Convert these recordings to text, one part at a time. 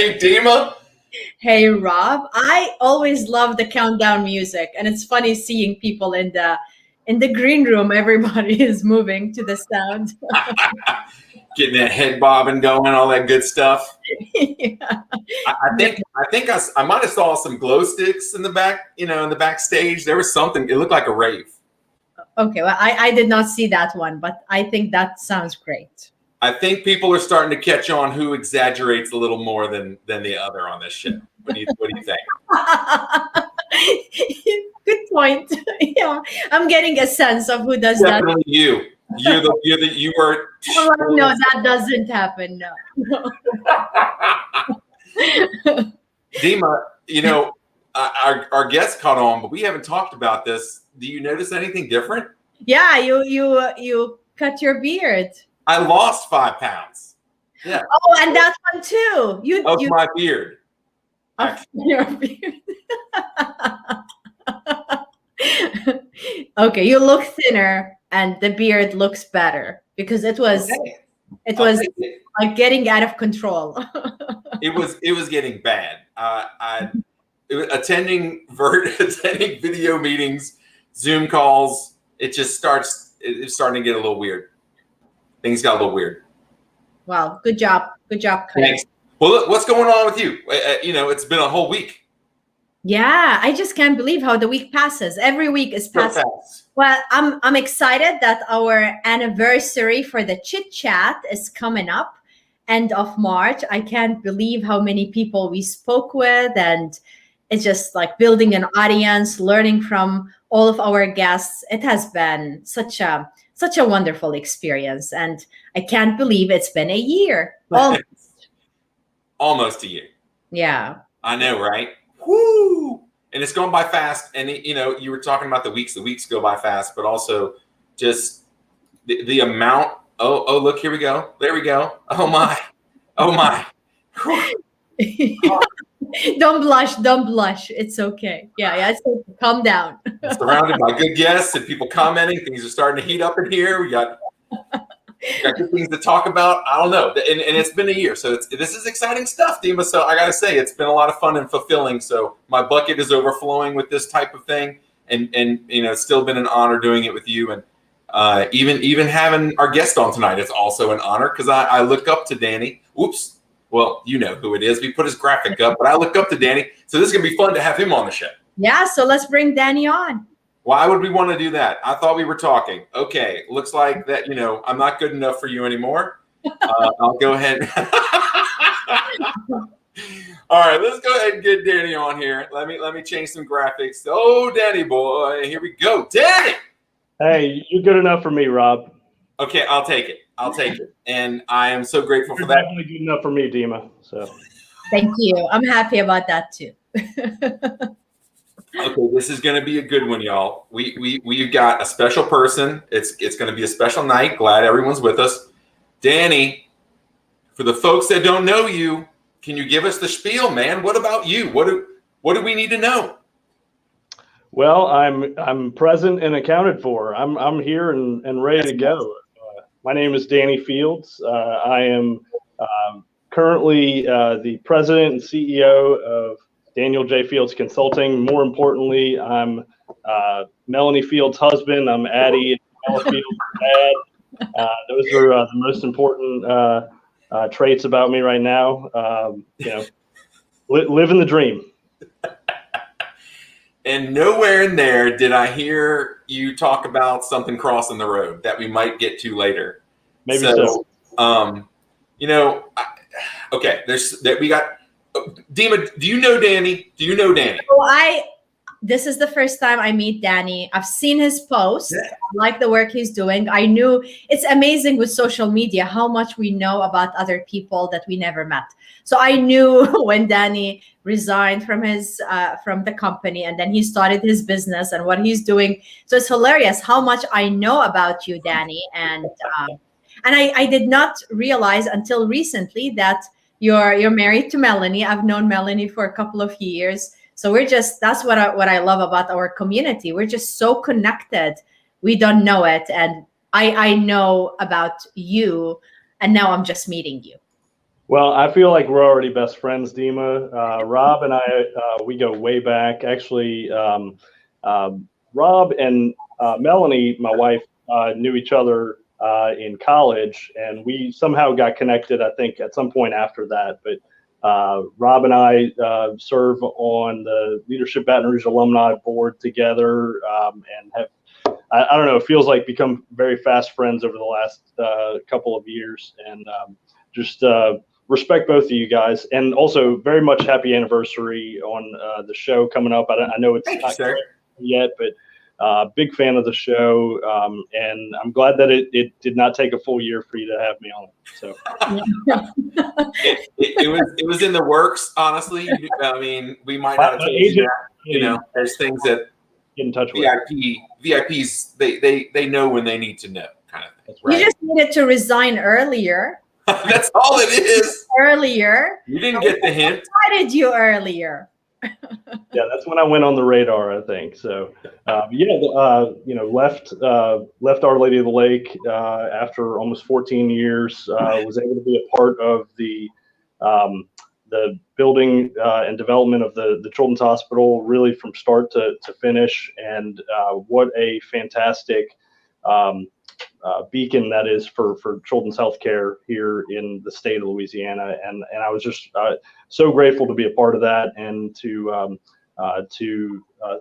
Hey, Dima. Hey, Rob. I always love the countdown music, and it's funny seeing people in the green room. Everybody is moving to the sound. Getting that head bobbing going, all that good stuff. Yeah. I might have saw some glow sticks in the back, in the backstage. There was something. It looked like a rave. Okay, well, I did not see that one, but I think that sounds great. I think people are starting to catch on who exaggerates a little more than the other on this ship. What do you think? Good point. Yeah, I'm getting a sense of who does Definitely that. you. You were. No, that doesn't happen. No. Dima, our guest caught on, but we haven't talked about this. Do you notice anything different? Yeah, you cut your beard. I lost 5 pounds. Yeah. Oh, and that one too. My beard. Your beard. Okay, you look thinner, and the beard looks better because it was like getting out of control. It was getting bad. Attending video meetings, Zoom calls. It's starting to get a little weird. Things got a little weird. Wow, good job. Thanks. Well, look, what's going on with you? It's been a whole week. Yeah, I just can't believe how the week passes. Every week is passing. So fast. Well, I'm excited that our anniversary for the Chit Chat is coming up, end of March. I can't believe how many people we spoke with, and it's just like building an audience, learning from all of our guests. It has been such a wonderful experience, and I can't believe it's been a year. Almost a year. Yeah. I know, right? Woo! And it's going by fast. And you were talking about the weeks. The weeks go by fast, but also just the amount. Oh, look, here we go. There we go. Oh my. Don't blush. It's okay. Yeah. It's okay. Calm down. Surrounded by good guests and people commenting. Things are starting to heat up in here. We got good things to talk about. I don't know. And it's been a year. So this is exciting stuff, Dima. So I got to say, it's been a lot of fun and fulfilling. So my bucket is overflowing with this type of thing. And it's still been an honor doing it with you. And even having our guest on tonight, it's also an honor because I look up to Danny. Oops. Well, you know who it is. We put his graphic up, but I look up to Danny. So this is going to be fun to have him on the show. Yeah, so let's bring Danny on. Why would we want to do that? I thought we were talking. Okay, looks like that, I'm not good enough for you anymore. I'll go ahead. All right, let's go ahead and get Danny on here. Let me change some graphics. Oh, Danny boy, here we go. Danny! Hey, you're good enough for me, Rob. Okay, I'll take it. And I am so grateful for that. Definitely good enough for me, Dima. So thank you. I'm happy about that too. Okay, this is going to be a good one, y'all. We've got a special person. It's going to be a special night. Glad everyone's with us. Danny, for the folks that don't know you, can you give us the spiel, man? What about you? What do we need to know? Well, I'm present and accounted for. I'm here and ready to go. My name is Danny Fields. I am currently the president and CEO of Daniel J. Fields Consulting. More importantly, I'm Melanie Fields' husband. I'm Addie and Ella Fields' dad. Those are the most important traits about me right now. Living the dream. And nowhere in there did I hear you talk about something crossing the road that we might get to later. Maybe so. Okay. We got Dima. Do you know Danny? This is the first time I meet Danny. I've seen his posts. I like the work he's doing. I knew it's amazing with social media how much we know about other people that we never met. So I knew when Danny resigned from the company and then he started his business and what he's doing. So it's hilarious how much I know about you, Danny. And I did not realize until recently that you're married to Melanie. I've known Melanie for a couple of years. So that's what I love about our community. We're just so connected. We don't know it. And I know about you, and now I'm just meeting you. Well, I feel like we're already best friends, Dima. Rob and I, we go way back. Actually, Rob and Melanie, my wife, knew each other in college, and we somehow got connected, I think, at some point after that. But Rob and I serve on the Leadership Baton Rouge Alumni Board together, and have, I don't know, it feels like become very fast friends over the last couple of years, and just respect both of you guys, and also very much happy anniversary on the show coming up. I know it's not yet, but big fan of the show, and I'm glad that it did not take a full year for you to have me on. So it was in the works, honestly. I mean, we might not have told you that. You know, there's things that get in touch with VIPs they know when they need to know, kind of thing. Right? You just needed to resign earlier. That's all it is. Earlier. You didn't get the hint. Why did you earlier? Yeah, that's when I went on the radar, I think. So, left Our Lady of the Lake after almost 14 years. Was able to be a part of the building and development of the Children's Hospital, really from start to finish. And what a fantastic beacon that is for children's healthcare here in the state of Louisiana, and I was just so grateful to be a part of that, and to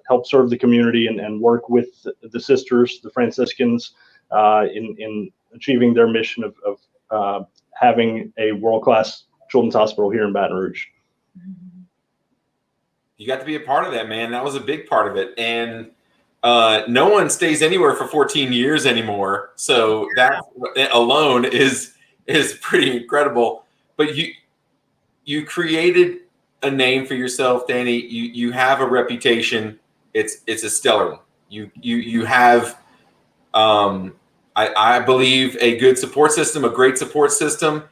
help serve the community and work with the sisters, the Franciscans, in achieving their mission of having a world-class children's hospital here in Baton Rouge. You got to be a part of that, man. That was a big part of it, and no one stays anywhere for 14 years anymore. So that alone is pretty incredible. But you created a name for yourself, Danny. You have a reputation. It's a stellar one. You have, I believe, a good support system, a great support system.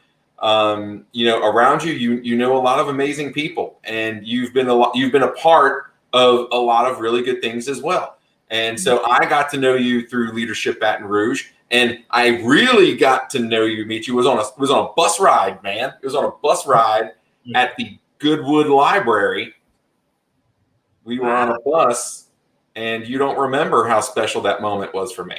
Around you, you know a lot of amazing people, and you've been a part of a lot of really good things as well. And so I got to know you through Leadership Baton Rouge, and I really got to know you, meet you. It was on a bus ride, man. It was on a bus ride at the Goodwood Library. We were on a bus, and you don't remember how special that moment was for me.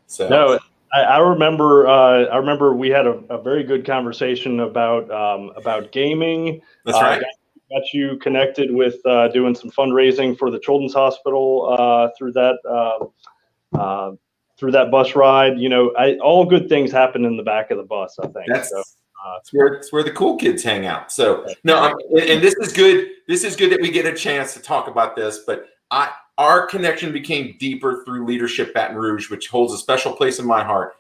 So no, I remember. I remember we had a very good conversation about gaming. That's right. Got you connected with doing some fundraising for the Children's Hospital through that bus ride. All good things happen in the back of the bus, I think. It's where the cool kids hang out. So and this is good. This is good that we get a chance to talk about this. But our connection became deeper through Leadership Baton Rouge, which holds a special place in my heart.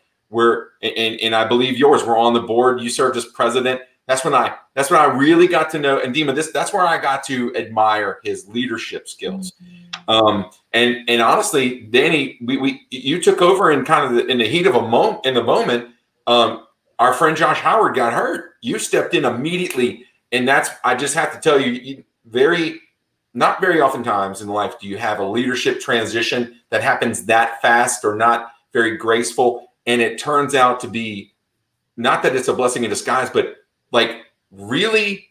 And I believe yours. We're on the board. You served as president. That's when I really got to know, and Dima, that's where I got to admire his leadership skills. And honestly, Danny, you took over in kind of in the heat of the moment. Our friend Josh Howard got hurt. You stepped in immediately, and I just have to tell you, not very oftentimes in life do you have a leadership transition that happens that fast or not very graceful, and it turns out to be not that it's a blessing in disguise, but like really,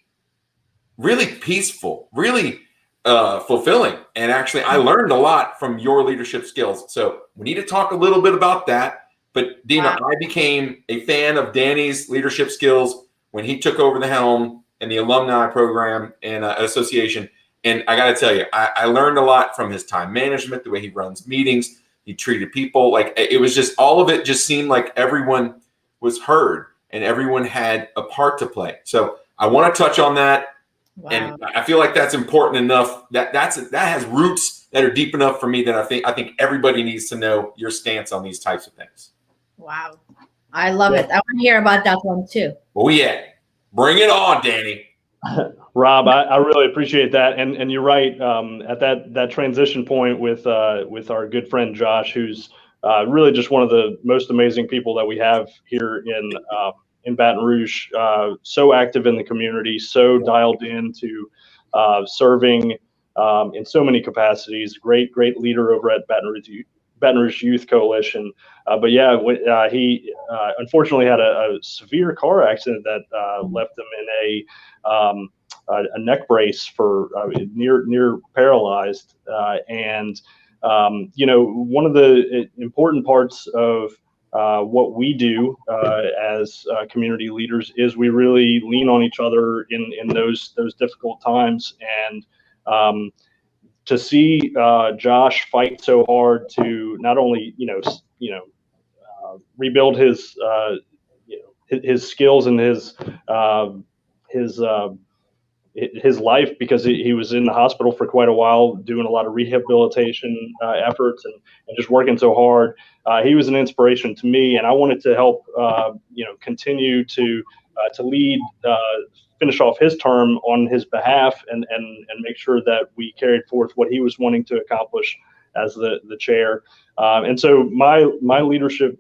really peaceful, really fulfilling. And actually, I learned a lot from your leadership skills. So we need to talk a little bit about that. But Dima, I became a fan of Danny's leadership skills when he took over the helm in the alumni program and association. And I got to tell you, I learned a lot from his time management, the way he runs meetings, he treated people. Like, it was just, all of it just seemed like everyone was heard and everyone had a part to play. So I want to touch on that. Wow. And I feel like that's important enough, that has roots that are deep enough for me that I think everybody needs to know your stance on these types of things. Wow. I love it. I want to hear about that one too. Oh yeah. Bring it on, Danny. Rob, I really appreciate that. And you're right. At that transition point with our good friend Josh, who's really just one of the most amazing people that we have here in Baton Rouge, so active in the community, so dialed into serving in so many capacities. Great leader over at Baton Baton Rouge Youth Coalition. But yeah, he unfortunately had a severe car accident that left him in a neck brace for near paralyzed. And one of the important parts of what we do as community leaders is we really lean on each other in those difficult times. And to see Josh fight so hard to not only rebuild his skills and his life, because he was in the hospital for quite a while doing a lot of rehabilitation efforts and just working so hard. He was an inspiration to me, and I wanted to help continue to lead, finish off his term on his behalf, and make sure that we carried forth what he was wanting to accomplish as the chair. And so my leadership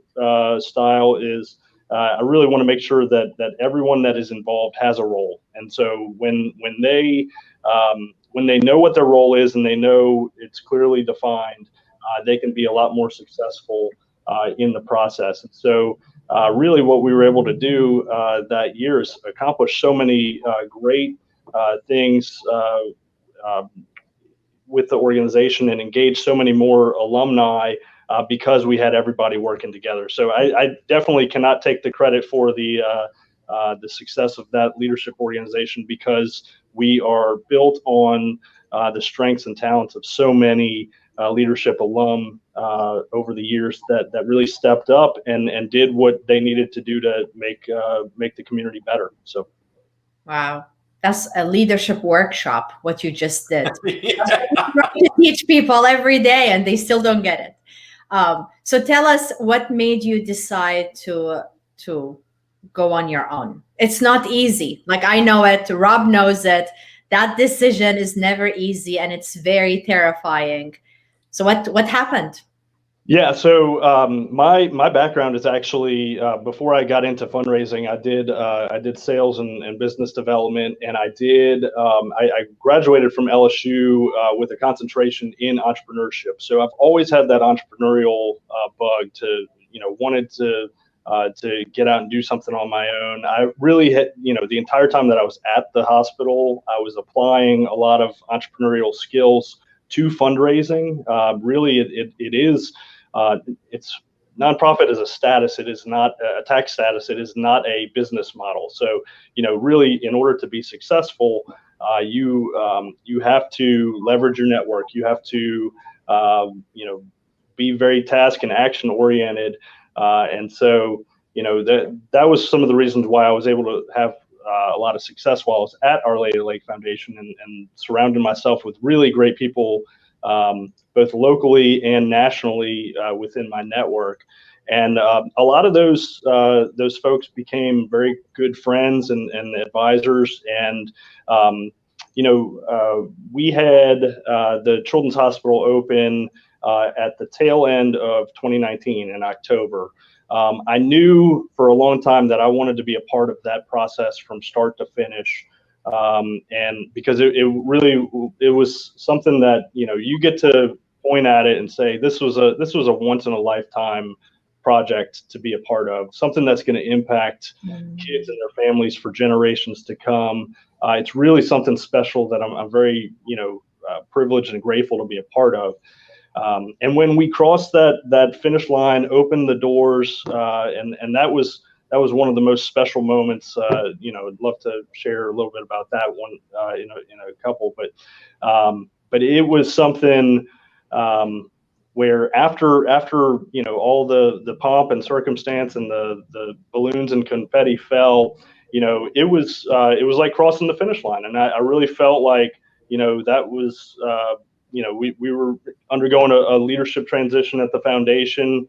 style is I really want to make sure that everyone that is involved has a role. And so when they know what their role is and they know it's clearly defined, they can be a lot more successful in the process. And so really what we were able to do that year is accomplish so many great things with the organization and engage so many more alumni because we had everybody working together. So I definitely cannot take the credit for the success of that leadership organization, because we are built on the strengths and talents of so many leadership alum over the years that really stepped up and did what they needed to do to make the community better. So, wow, that's a leadership workshop, what you just did. Yeah. To teach people every day and they still don't get it. So tell us, what made you decide to go on your own? It's not easy. Like, I know it, Rob knows it. That decision is never easy, and it's very terrifying. So what happened? Yeah, so my background is actually before I got into fundraising, I did sales and business development, and I graduated from LSU with a concentration in entrepreneurship. So I've always had that entrepreneurial bug to wanted to get out and do something on my own. I really had the entire time that I was at the hospital, I was applying a lot of entrepreneurial skills to fundraising. Really, it is. It's nonprofit is a status. It is not a tax status. It is not a business model. So, really, in order to be successful, you have to leverage your network. You have to, be very task and action oriented. And so, that was some of the reasons why I was able to have a lot of success while I was at Our Lady of the Lake Foundation, and surrounded myself with really great people, both locally and nationally within my network. And a lot of those folks became very good friends and advisors. And we had the Children's Hospital open at the tail end of 2019 in October. I knew for a long time that I wanted to be a part of that process from start to finish. And because it was something that, you get to point at it and say, this was a once in a lifetime project to be a part of, something that's going to impact kids and their families for generations to come. It's really something special that I'm very, privileged and grateful to be a part of. And when we crossed that finish line, opened the doors, and that was one of the most special moments. I'd love to share a little bit about that one in a couple, but it was something where after all the pomp and circumstance and the balloons and confetti fell, it was like crossing the finish line, and I really felt like that was we were undergoing a leadership transition at the foundation.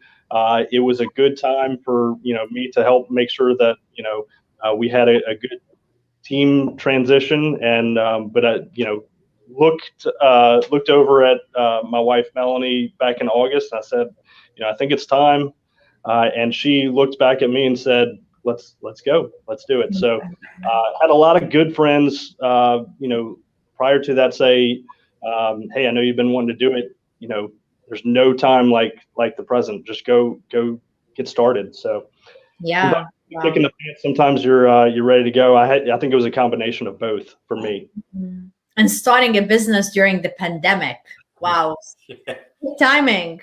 It was a good time for me to help make sure that we had a good team transition. And but I looked over at my wife Melanie back in August, and I said, I think it's time. And she looked back at me and said, let's go, let's do it. So had a lot of good friends prior to that say, hey, I know you've been wanting to do it. there's no time like the present. Just go get started. So Yeah. you're kicking the pants. Sometimes you're ready to go. I think it was a combination of both for me. And starting a business during the pandemic. Wow. Good timing.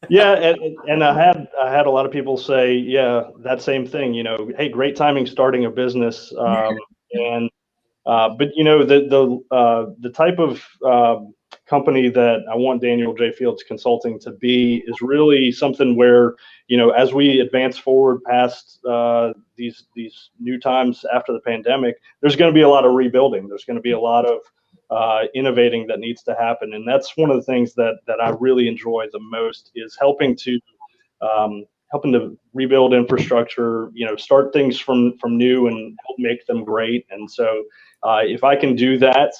Yeah, and I had a lot of people say, yeah, that same thing. Hey, great timing starting a business. And but the type of company that I want Daniel J. Fields Consulting to be is really something where, as we advance forward past these new times after the pandemic, there's going to be a lot of rebuilding. There's going to be a lot of innovating that needs to happen, and that's one of the things that I really enjoy the most is helping to rebuild infrastructure, start things from new and help make them great. And so if I can do that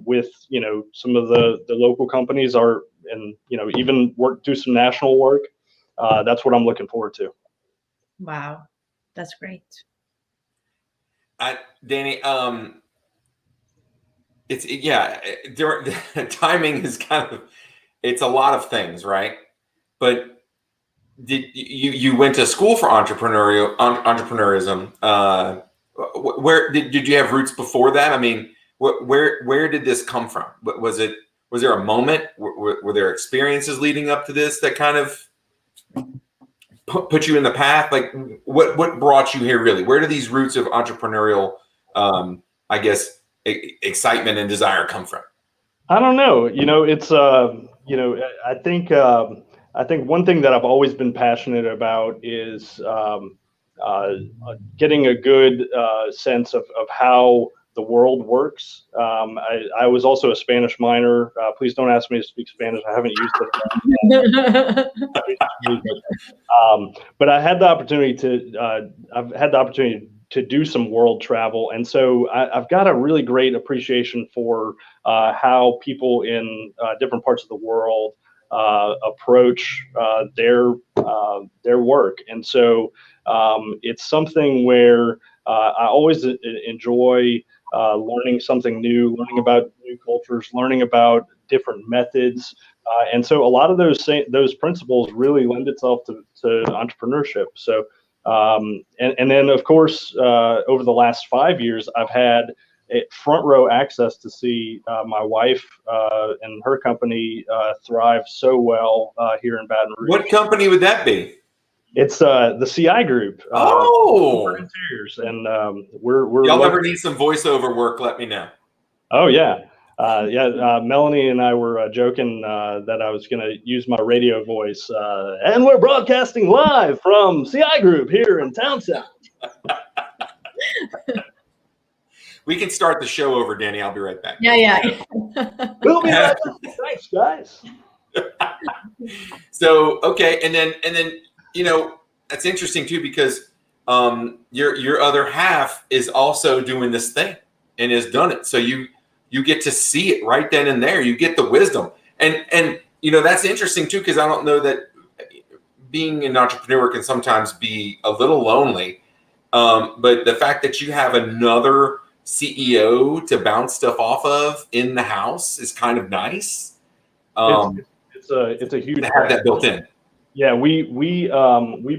with some of the local companies and even do some national work, that's what I'm looking forward to. Wow, that's great. Danny, timing is it's a lot of things, right? But did you went to school for entrepreneurism? Where did you have roots before that? I mean, where did this come from? Was there a moment? Were there experiences leading up to this that kind of put you in the path? Like, what brought you here really? Where do these roots of entrepreneurial, I guess, excitement and desire come from? I don't know. It's I think one thing that I've always been passionate about is getting a good sense of how the world works. I was also a Spanish minor. Please don't ask me to speak Spanish. I haven't used it. But I had the opportunity to do some world travel, and so I've got a really great appreciation for how people in different parts of the world approach their work. And so it's something where I always enjoy learning something new, learning about new cultures, learning about different methods. And so a lot of those principles really lend itself to entrepreneurship. So and then of course over the last 5 years, I've had front row access to see my wife and her company thrive so well here in Baton Rouge. What company would that be? It's the CI Group. Interiors, and we're y'all ever need some voiceover work? Let me know. Oh yeah. Melanie and I were joking that I was going to use my radio voice, and we're broadcasting live from CI Group here in Townsend. We can start the show over, Danny. I'll be right back. Yeah. We'll be right back. Thanks, guys. So okay, and then that's interesting too, because your other half is also doing this thing and has done it. So you get to see it right then and there. You get the wisdom, and that's interesting too, because I don't know that being an entrepreneur can sometimes be a little lonely, but the fact that you have another CEO to bounce stuff off of in the house is kind of nice. It's a huge to have that built in. Yeah, we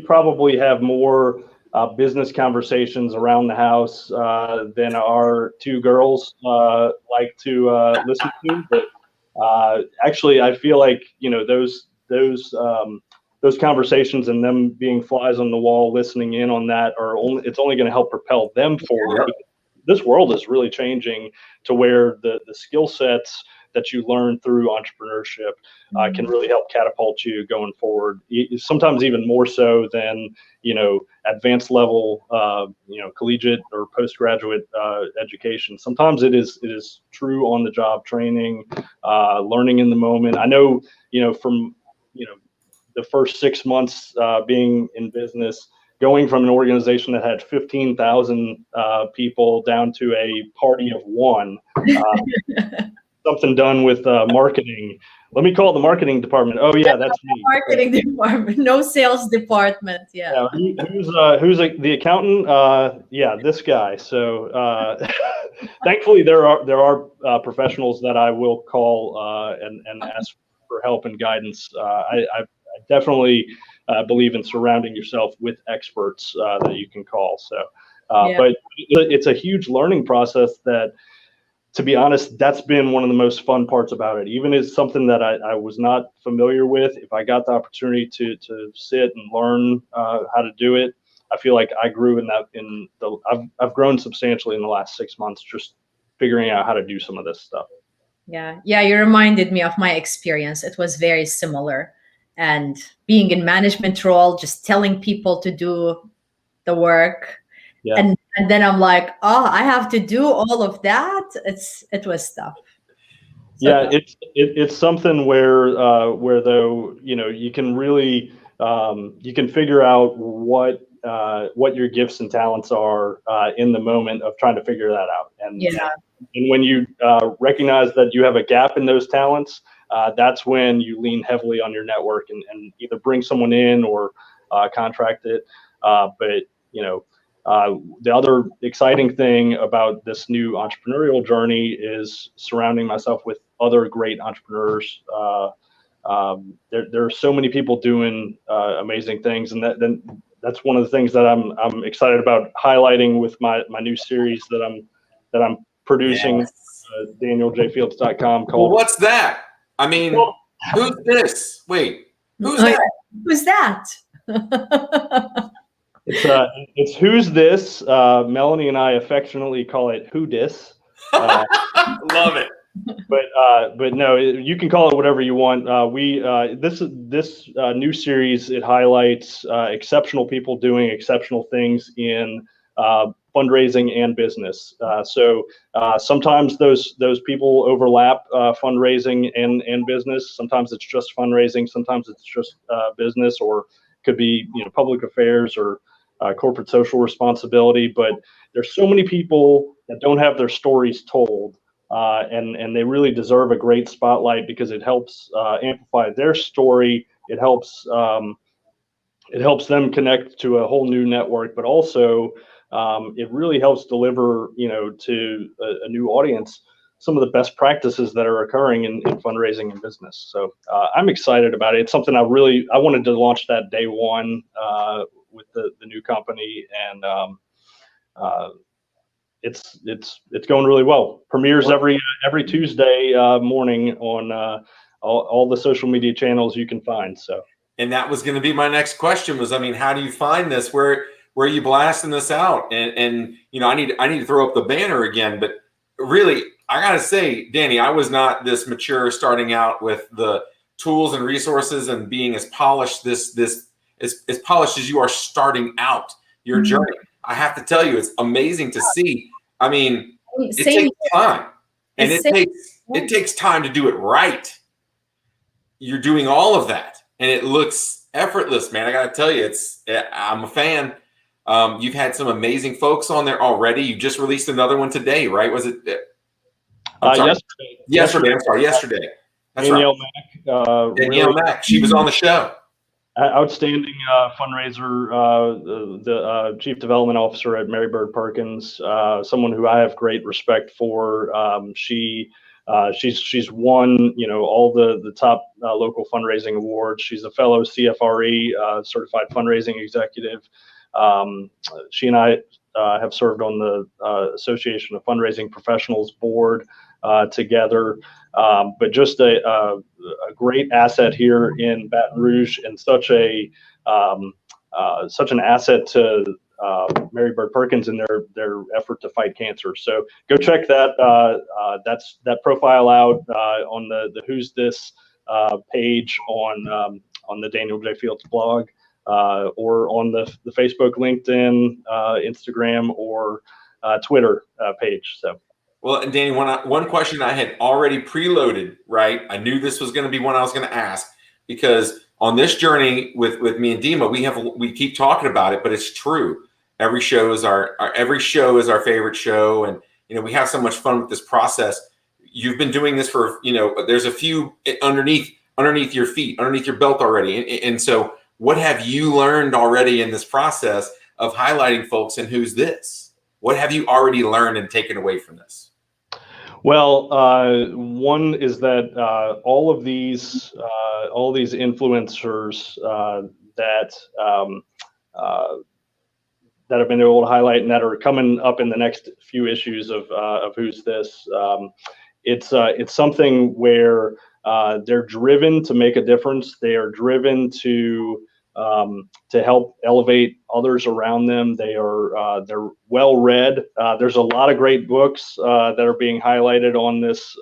probably have more business conversations around the house than our two girls like to listen to. But actually, I feel like those conversations and them being flies on the wall, listening in on that, it's only going to help propel them forward. Yep. This world is really changing to where the skill sets that you learn through entrepreneurship can really help catapult you going forward. Sometimes even more so than advanced level, collegiate or postgraduate education. Sometimes it is true on the job training, learning in the moment. I know from the first 6 months being in business, going from an organization that had 15,000 people down to a party of one. Something done with marketing. Let me call the marketing department. Oh yeah, that's me. Marketing department, no sales department. Yeah. Who's the accountant? Yeah, this guy. So thankfully there are professionals that I will call and ask for help and guidance. I definitely believe in surrounding yourself with experts that you can call. So, but it's a huge learning process that, to be honest, that's been one of the most fun parts about it. Even as something that I was not familiar with, if I got the opportunity to sit and learn how to do it, I feel like I grew in that. I've grown substantially in the last 6 months, just figuring out how to do some of this stuff. Yeah, you reminded me of my experience. It was very similar, and being in management role, just telling people to do the work. Yeah. And then I'm like, oh, I have to do all of that. It was tough. So it's something where though, you can really you can figure out what your gifts and talents are in the moment of trying to figure that out. And when you recognize that you have a gap in those talents, that's when you lean heavily on your network and either bring someone in or contract it. But the other exciting thing about this new entrepreneurial journey is surrounding myself with other great entrepreneurs. There are so many people doing amazing things, and that's one of the things that I'm excited about highlighting with my new series that I'm producing, DanielJFields.com. Called. Well, what's that? I mean, who's this? Wait, who's that? Who's that? It's Who's This? Melanie and I affectionately call it Who Dis. Love it. But no, you can call it whatever you want. This new series, it highlights exceptional people doing exceptional things in fundraising and business. So sometimes those people overlap, fundraising and business. Sometimes it's just fundraising. Sometimes it's just business, or could be public affairs or corporate social responsibility. But there's so many people that don't have their stories told, and they really deserve a great spotlight because it helps amplify their story. It helps them connect to a whole new network, but also it really helps deliver to a new audience some of the best practices that are occurring in fundraising and business. So I'm excited about it. It's something I wanted to launch that day one with the new company, and it's going really well. Premieres every Tuesday morning on all the social media channels you can find. So. And that was going to be my next question was, how do you find this? Where are you blasting this out? And I need to throw up the banner again, but really, I got to say, Danny, I was not this mature starting out with the tools and resources and being as polished as polished as you are starting out your journey. I have to tell you, it's amazing to see. It takes time, and it takes time to do it right. You're doing all of that, and it looks effortless, man. I got to tell you, I'm a fan. You've had some amazing folks on there already. You just released another one today, right? Was it? Yesterday. I'm sorry, yesterday. That's Danielle right. Danielle Mack. She was on the show. Outstanding fundraiser, the chief development officer at Mary Bird Perkins, someone who I have great respect for. She's won all the top local fundraising awards. She's a fellow CFRE, certified fundraising executive. She and I have served on the Association of Fundraising Professionals board together. But just a great asset here in Baton Rouge, and such an asset to Mary Bird Perkins in their effort to fight cancer. So go check that profile out on the Who's This page on the Daniel J. Fields blog, or on the Facebook, LinkedIn, Instagram, or Twitter page. So. Well, and Danny, one question I had already preloaded, right? I knew this was going to be one I was going to ask, because on this journey with me and Dima, we keep talking about it, but it's true. Every show is our favorite show, and we have so much fun with this process. You've been doing this for there's a few underneath your feet, underneath your belt already, and so what have you learned already in this process of highlighting folks and Who's This? What have you already learned and taken away from this? Well, one is that all these influencers that that have been able to highlight and that are coming up in the next few issues of Who's This. It's something where they're driven to make a difference. They are driven to help elevate others around them. They're well read. There's a lot of great books that are being highlighted on this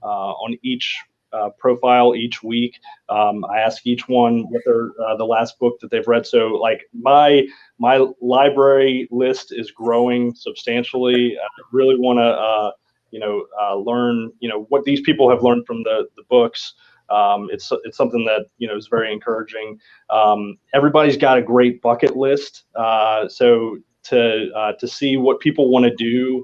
on each profile each week. I ask each one what their the last book that they've read. So like my library list is growing substantially. I really want to learn what these people have learned from the books. It's something that is very encouraging. Everybody's got a great bucket list. So to see what people want to do,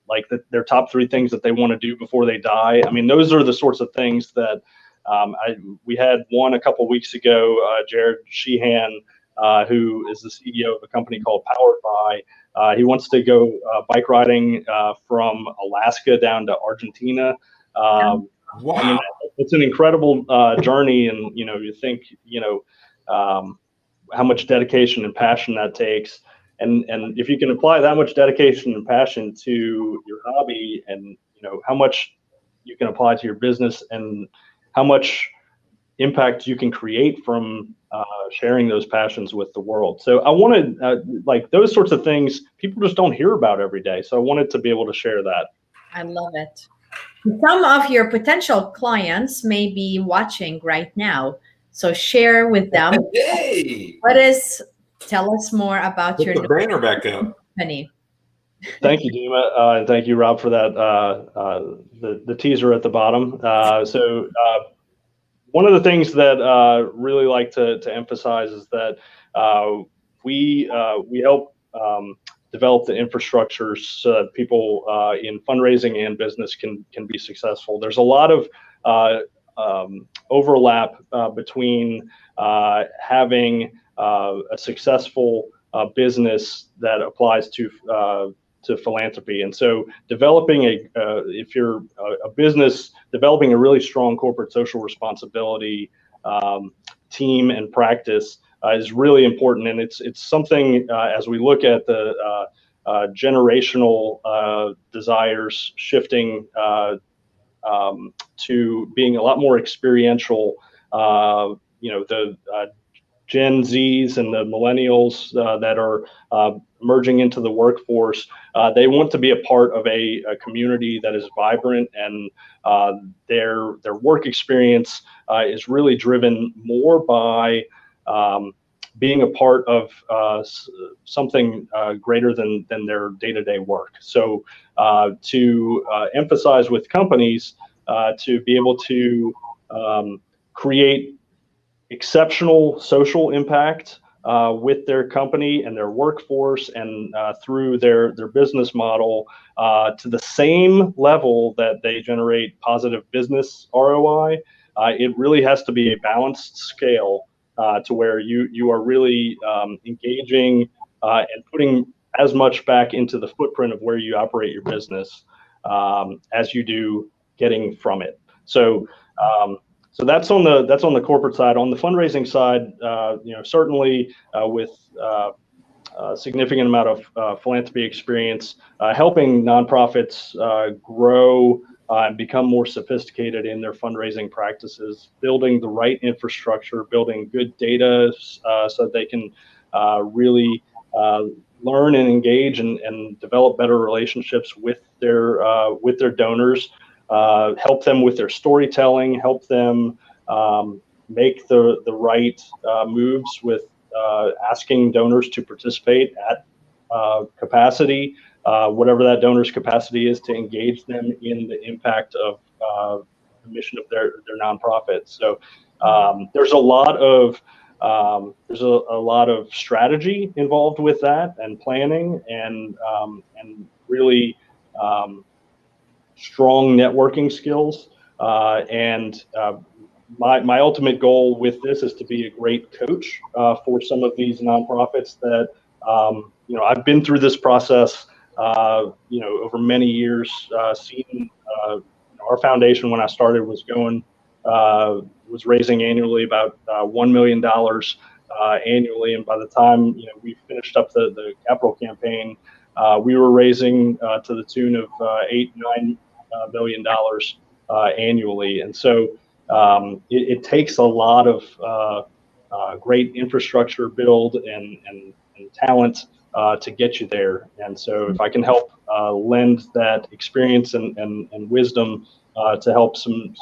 like their top 3 things that they want to do before they die. I mean, those are the sorts of things that we had one a couple weeks ago. Jared Sheehan, who is the CEO of a company called Powered By. He wants to go bike riding from Alaska down to Argentina. Wow. I mean, it's an incredible journey, and you think how much dedication and passion that takes. And if you can apply that much dedication and passion to your hobby, and how much you can apply to your business, and how much impact you can create from sharing those passions with the world. So I wanted like those sorts of things people just don't hear about every day. So I wanted to be able to share that. I love it. Some of your potential clients may be watching right now, so share with them. Hey, Tell us more about put your the banner back up. company. Thank you, Dima, and thank you, Rob, for that. The teaser at the bottom. One of the things that really like to emphasize is that we help develop the infrastructure so that people in fundraising and business can be successful. There's a lot of overlap between having a successful business that applies to philanthropy. And so developing if you're a business, developing a really strong corporate social responsibility team and practice is really important. And it's something as we look at the generational desires shifting to being a lot more experiential, the Gen Zs and the millennials that are merging into the workforce, they want to be a part of a community that is vibrant, and their work experience is really driven more by being a part of something greater than their day-to-day work. So to emphasize with companies to be able to create exceptional social impact with their company and their workforce, and through their business model to the same level that they generate positive business ROI. It really has to be a balanced scale to where you are really engaging and putting as much back into the footprint of where you operate your business as you do getting from it. So that's on the corporate side. On the fundraising side, certainly with a significant amount of philanthropy experience, helping nonprofits grow and become more sophisticated in their fundraising practices, building the right infrastructure, building good data so that they can really learn and engage and develop better relationships with their donors. Help them with their storytelling, help them make the right moves with asking donors to participate at capacity, whatever that donor's capacity is, to engage them in the impact of the mission of their nonprofit. So there's a lot of strategy involved with that, and planning, and really strong networking skills. My ultimate goal with this is to be a great coach for some of these nonprofits that, I've been through this process over many years, seen our foundation when I started was raising annually about $1 million annually, and by the time we finished up the capital campaign, we were raising to the tune of $8-9 million annually, and so it takes a lot of great infrastructure build and talent to get you there. And so if I can help lend that experience and wisdom to help some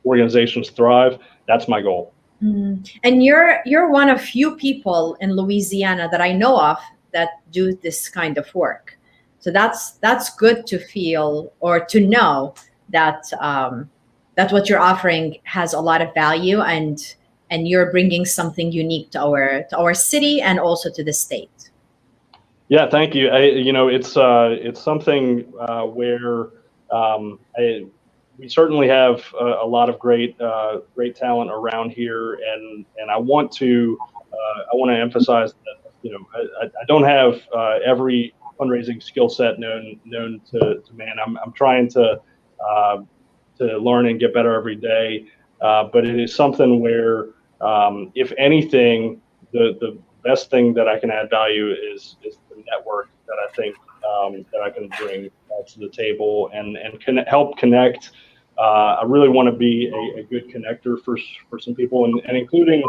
organizations thrive, that's my goal. And you're one of few people in Louisiana that I know of that do this kind of work. So that's good to feel or to know that that what you're offering has a lot of value, and you're bringing something unique to our city and also to the state. Yeah, thank you. It's something where we certainly have a lot of great talent around here, and I want to emphasize that I don't have every fundraising skill set known to man. I'm trying to learn and get better every day, but it is something where if anything, the best thing that I can add value is the network that I think that I can bring to the table and help connect. I really want to be a good connector for some people, and including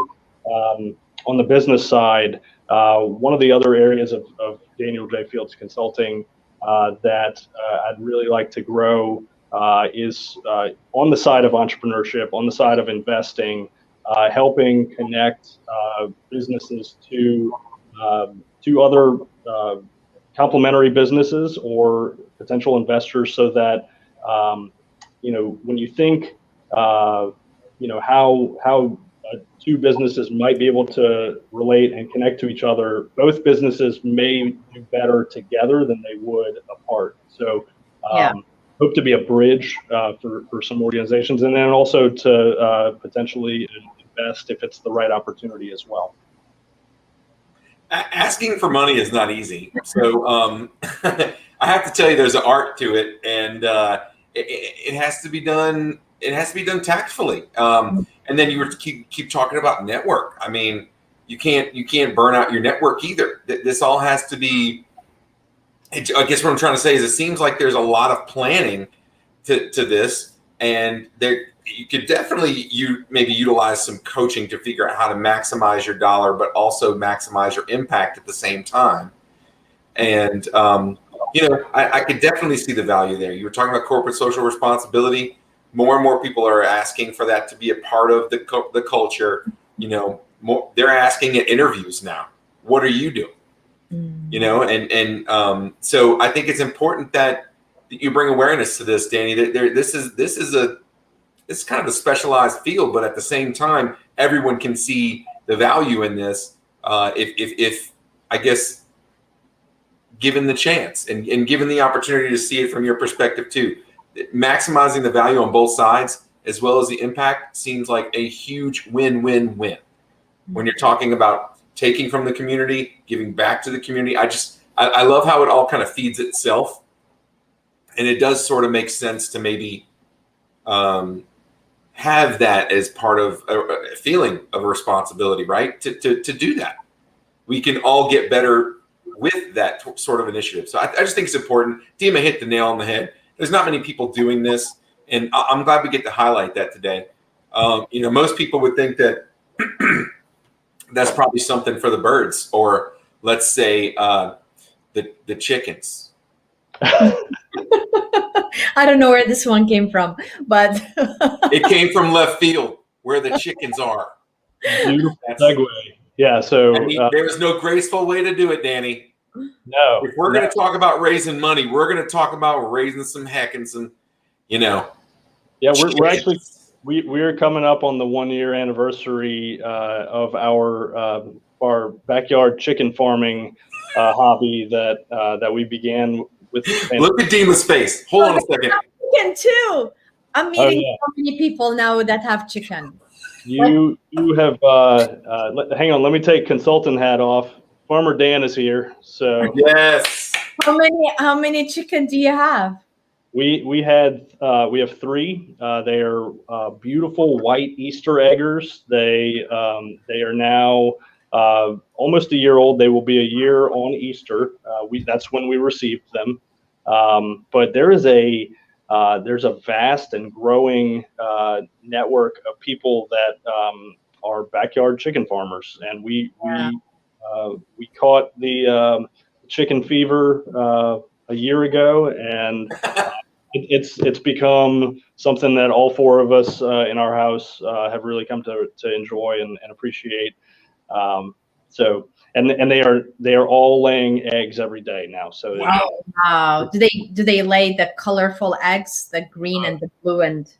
on the business side. One of the other areas of Daniel J. Fields Consulting that I'd really like to grow is on the side of entrepreneurship, on the side of investing, helping connect businesses to other complementary businesses or potential investors, so that when you think how two businesses might be able to relate and connect to each other, both businesses may do better together than they would apart. So hope to be a bridge for some organizations, and then also to potentially invest if it's the right opportunity as well. Asking for money is not easy. So I have to tell you, there's an art to it, and it has to be done. It has to be done tactfully. And then you keep talking about network. I mean, you can't burn out your network either. This all has to be. I guess what I'm trying to say is, it seems like there's a lot of planning to this, and you could definitely maybe utilize some coaching to figure out how to maximize your dollar, but also maximize your impact at the same time. And I could definitely see the value there. You were talking about corporate social responsibility. More and more people are asking for that to be a part of the culture. They're asking at interviews now, what are you doing? So I think it's important that you bring awareness to this, Danny. This is kind of a specialized field, but at the same time, everyone can see the value in this if I guess given the chance and given the opportunity to see it from your perspective too. Maximizing the value on both sides as well as the impact seems like a huge win-win-win when you're talking about taking from the community, giving back to the community. I love how it all kind of feeds itself, and it does sort of make sense to maybe have that as part of a feeling of a responsibility, right? To do that, we can all get better with that sort of initiative. So I just think it's important. Dima hit the nail on the head. There's not many people doing this, and I'm glad we get to highlight that today. Most people would think that that's probably something for the birds, or let's say the chickens. I don't know where this one came from, but it came from left field, where the chickens are. Beautiful segue. Yeah. So there's no graceful way to do it, Danny. No. If we're going to talk about raising money, we're going to talk about raising some heck and some, Yeah, we're actually we're coming up on the 1-year anniversary of our backyard chicken farming hobby that we began with. Look at Dima's face. Hold on a second. Chicken too. I'm meeting so many people now that have chicken. You have hang on. Let me take consultant hat off. Farmer Dan is here. So yes. How many chicken do you have? We have three. They are beautiful white Easter eggers. They are now almost a year old. They will be a year on Easter. That's when we received them. But there's a vast and growing network of people that are backyard chicken farmers, and we caught the chicken fever a year ago, and it's become something that all four of us in our house have really come to enjoy and appreciate. So they are all laying eggs every day now. So Wow. Do they lay the colorful eggs, the green and the blue, and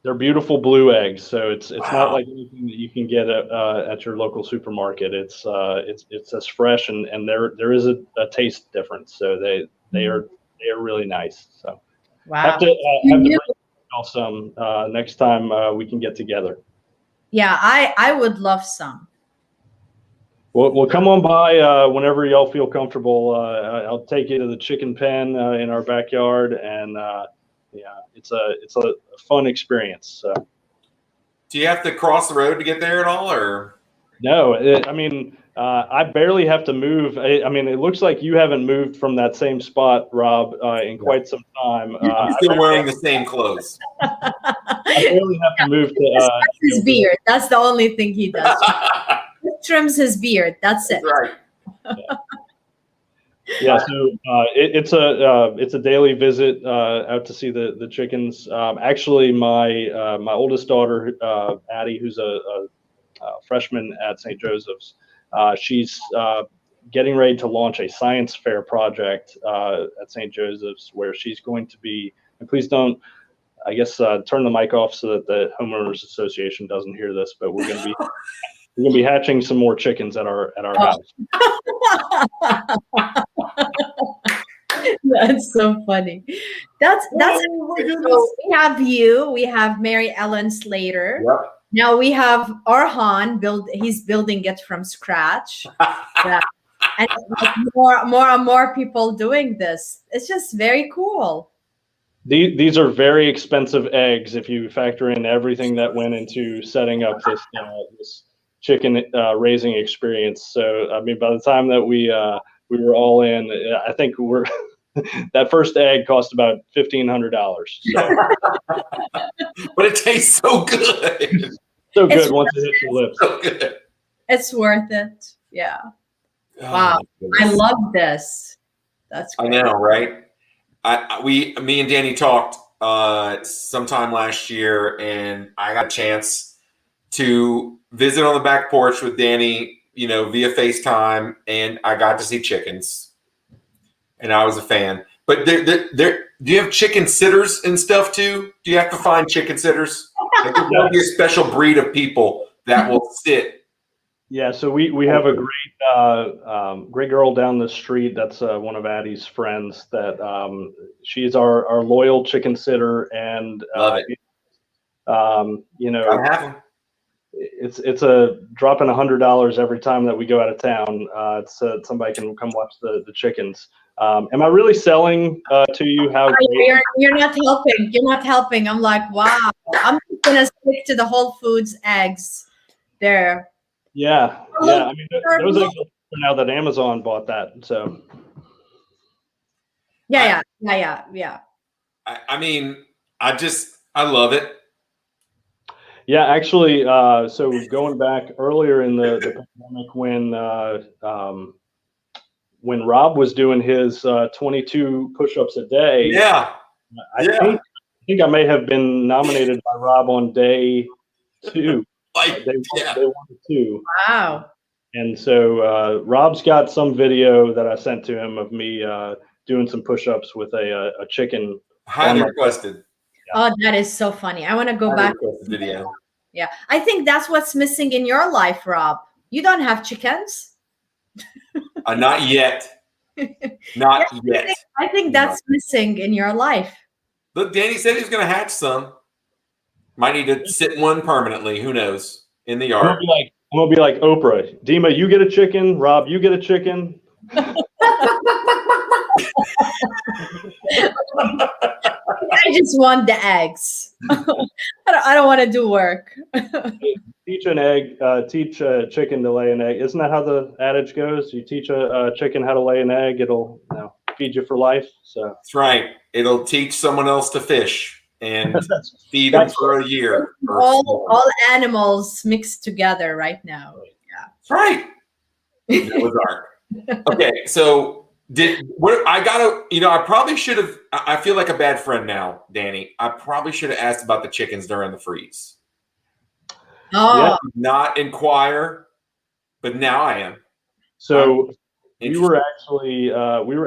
they're beautiful blue eggs. So it's not like anything that you can get at your local supermarket. It's as fresh, and there is a taste difference. So they are really nice. So wow. have to bring y'all some next time we can get together. Yeah, I would love some. Well, come on by whenever y'all feel comfortable. I'll take you to the chicken pen in our backyard, and yeah, it's a fun experience. So. Do you have to cross the road to get there at all, or? No, I mean, I barely have to move. I mean, it looks like you haven't moved from that same spot, Rob, in quite some time. You're still wearing the same clothes. I barely have to move to his beard. That's the only thing he does. He trims his beard. That's it. That's right. Yeah, so it's a daily visit out to see the chickens. Actually, my oldest daughter, Addie, who's a freshman at St. Joseph's, she's getting ready to launch a science fair project at St. Joseph's, where she's going to be. And please don't, I guess, turn the mic off so that the homeowners association doesn't hear this. But we're going to be hatching some more chickens at our house. That's so funny. That's so we have you. We have Mary Ellen Slater. Yep. Now we have Orhan. He's building it from scratch. Yeah. And like more and more people doing this. It's just very cool. These are very expensive eggs if you factor in everything that went into setting up this chicken raising experience. So I mean, by the time that we were all in, I think that first egg cost about $1,500. So. But it tastes so good. So good once it hits your lips. So good. It's worth it. Yeah. Oh, wow. I love this. That's great. I know, right? Me and Danny talked sometime last year, and I got a chance to visit on the back porch with Danny, via FaceTime, and I got to see chickens, and I was a fan. But do you have chicken sitters and stuff too? Do you have to find chicken sitters? Like, there'll be a special breed of people that will sit. Yeah, so we have a great girl down the street. That's one of Addie's friends. That she's our loyal chicken sitter, and love it. I have them. It's a dropping $100 every time that we go out of town. Somebody can come watch the chickens. Am I really selling to you how? You're not helping. You're not helping. I'm like, wow. I'm just gonna stick to the Whole Foods eggs there. Yeah. I mean, those eggs are now that Amazon bought that. So. Yeah. I mean, I love it. Yeah, actually, so going back earlier in the pandemic when Rob was doing his 22 push-ups a day. Yeah. I think I may have been nominated by Rob on day 2. Day 1 or 2. Wow. And so Rob's got some video that I sent to him of me doing some push-ups with a chicken. Highly requested. Oh, that is so funny. I want to go back to the video. Yeah. I think that's what's missing in your life, Rob. You don't have chickens. Not yet. Not yet. I think that's missing in your life. Look, Danny said he's going to hatch some. Might need to sit one permanently. Who knows? In the yard. I'm gonna be like Oprah. Dima, you get a chicken. Rob, you get a chicken. I just want the eggs. I don't want to do work. Teach a chicken to lay an egg. Isn't that how the adage goes? You teach a chicken how to lay an egg, it'll feed you for life. So That's right. It'll teach someone else to fish and feed them for a year. All animals mixed together right now. Yeah. That's right. That was art. Okay, so I probably should have. I feel like a bad friend now, Danny. I probably should have asked about the chickens during the freeze. Oh, Not inquire, but now I am. So we were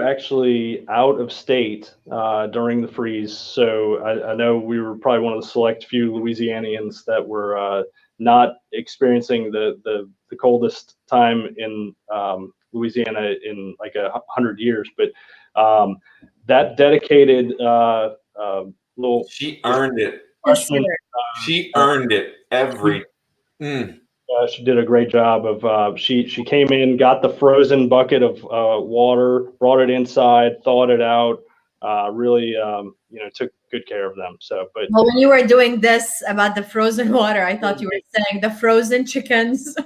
actually out of state during the freeze. So I know we were probably one of the select few Louisianians that were not experiencing the coldest time in Louisiana in like 100 years. But that dedicated little She earned it. question, She earned it every. she did a great job of she came in, got the frozen bucket of water, brought it inside, thawed it out, really took good care of them. So well, when you were doing this about the frozen water, I thought you were saying the frozen chickens.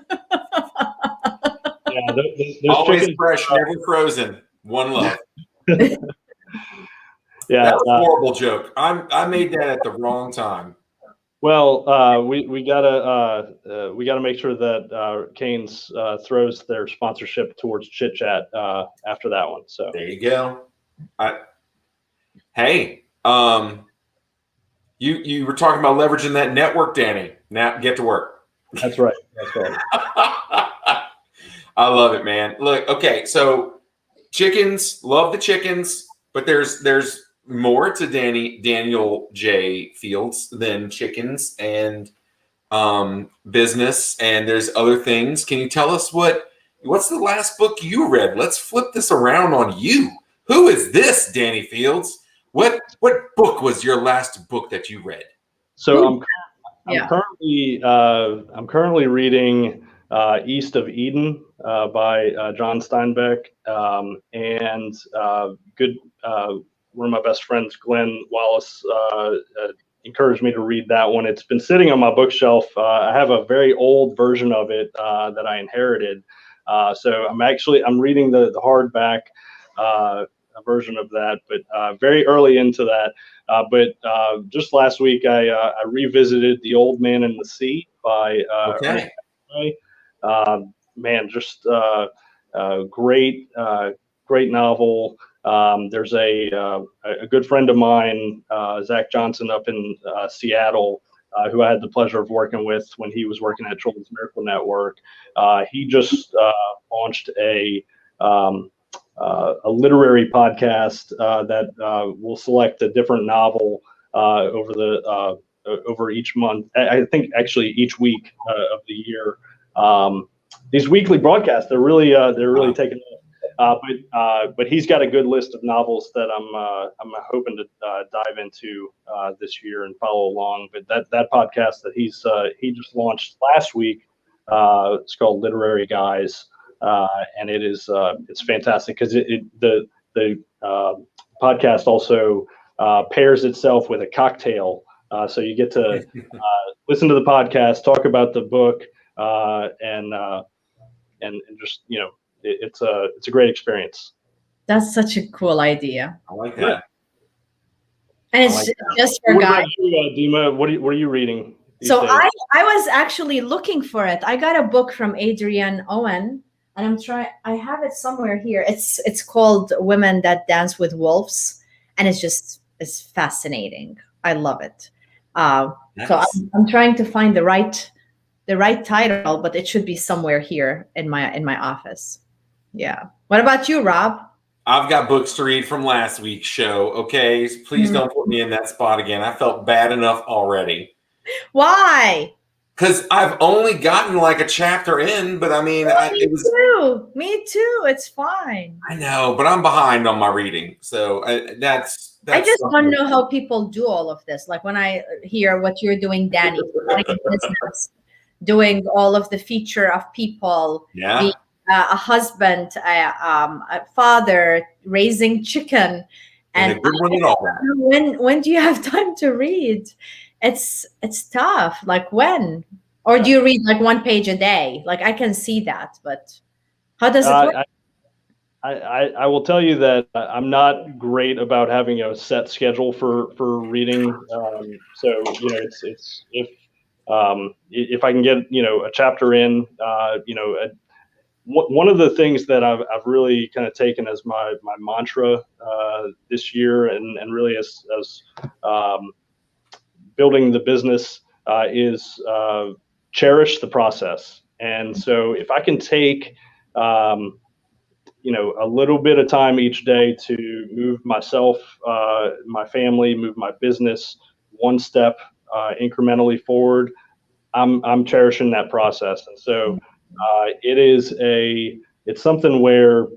yeah, those Always chickens, fresh, never frozen. One love. Yeah, that was a horrible joke. I made that at the wrong time. Well, we gotta make sure that Canes throws their sponsorship towards Chit Chat after that one. So there you go. Hey, you were talking about leveraging that network, Danny. Now get to work. That's right. That's right. I love it, man. Look, okay, so chickens, love the chickens, but there's more to Daniel J. Fields than chickens and business, and there's other things. Can you tell us what's the last book you read? Let's flip this around on you. Who is this, Danny Fields? What book was your last book that you read? So I'm currently reading East of Eden by John Steinbeck, and one of my best friends, Glenn Wallace, encouraged me to read that one. It's been sitting on my bookshelf. I have a very old version of it that I inherited. So I'm reading the hardback version of that, but very early into that. But just last week, I revisited The Old Man and the Sea by Okay. man, just great novel. There's a good friend of mine, Zach Johnson, up in Seattle, who I had the pleasure of working with when he was working at Children's Miracle Network. He just launched a literary podcast that will select a different novel over each month. I think actually each week of the year. These weekly broadcasts, they're really taking off. But he's got a good list of novels that I'm hoping to dive into this year and follow along. But that podcast that he just launched last week, it's called Literary Guys, and it's fantastic because the podcast also pairs itself with a cocktail, so you get to listen to the podcast, talk about the book, and just it's a great experience. That's such a cool idea. I like that. And it's just for What guys. about you, Dima? What are you reading these So days? I was actually looking for it. I got a book from Adrienne Owen, and I have it somewhere here. It's called Women That Dance with Wolves, and it's fascinating. I love it. Nice. So I'm trying to find the right title, but it should be somewhere here in my office. Yeah. What about you, Rob? I've got books to read from last week's show. Okay, so please don't put me in that spot again. I felt bad enough already. Why? Because I've only gotten like a chapter in, but I mean, Me too. It's fine. I know, but I'm behind on my reading, so that's I just want to know how people do all of this. Like when I hear what you're doing, Danny, running a business, doing all of the feature of people, Yeah. a husband, a father, raising chicken, And a good one at all that. when do you have time to read? It's tough. Like when? Or do you read like one page a day? Like I can see that, but how does it work? I will tell you that I'm not great about having a set schedule for reading. So it's if I can get a chapter in, one of the things that I've really kind of taken as my mantra this year and really as building the business is cherish the process. And so if I can take a little bit of time each day to move myself, my family, move my business one step incrementally forward, I'm cherishing that process. And so it's something where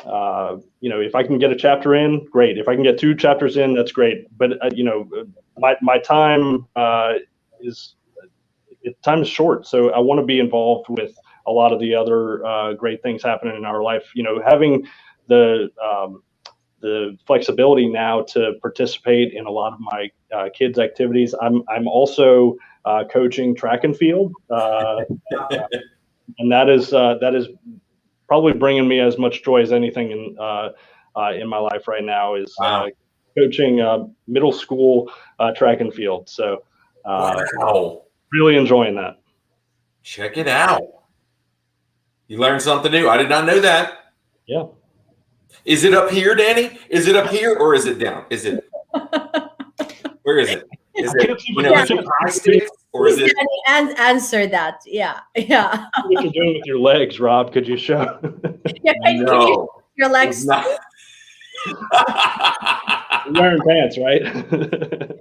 if I can get a chapter in, great. If I can get 2 chapters in, that's great. But my time time is short, so I want to be involved with a lot of the other great things happening in our life. Having the flexibility now to participate in a lot of my kids' activities. I'm also coaching track and field, and that is probably bringing me as much joy as anything in my life right now. Is coaching middle school track and field. So really enjoying that. Check it out. You learned something new. I did not know that. Yeah. Is it up here, Danny? Is it up here or is it down? Is it? Where is it? Is it high sticks or is it? And answer that. Yeah. What you're doing with your legs, Rob? Could you show? No. Your legs. Wearing pants, right?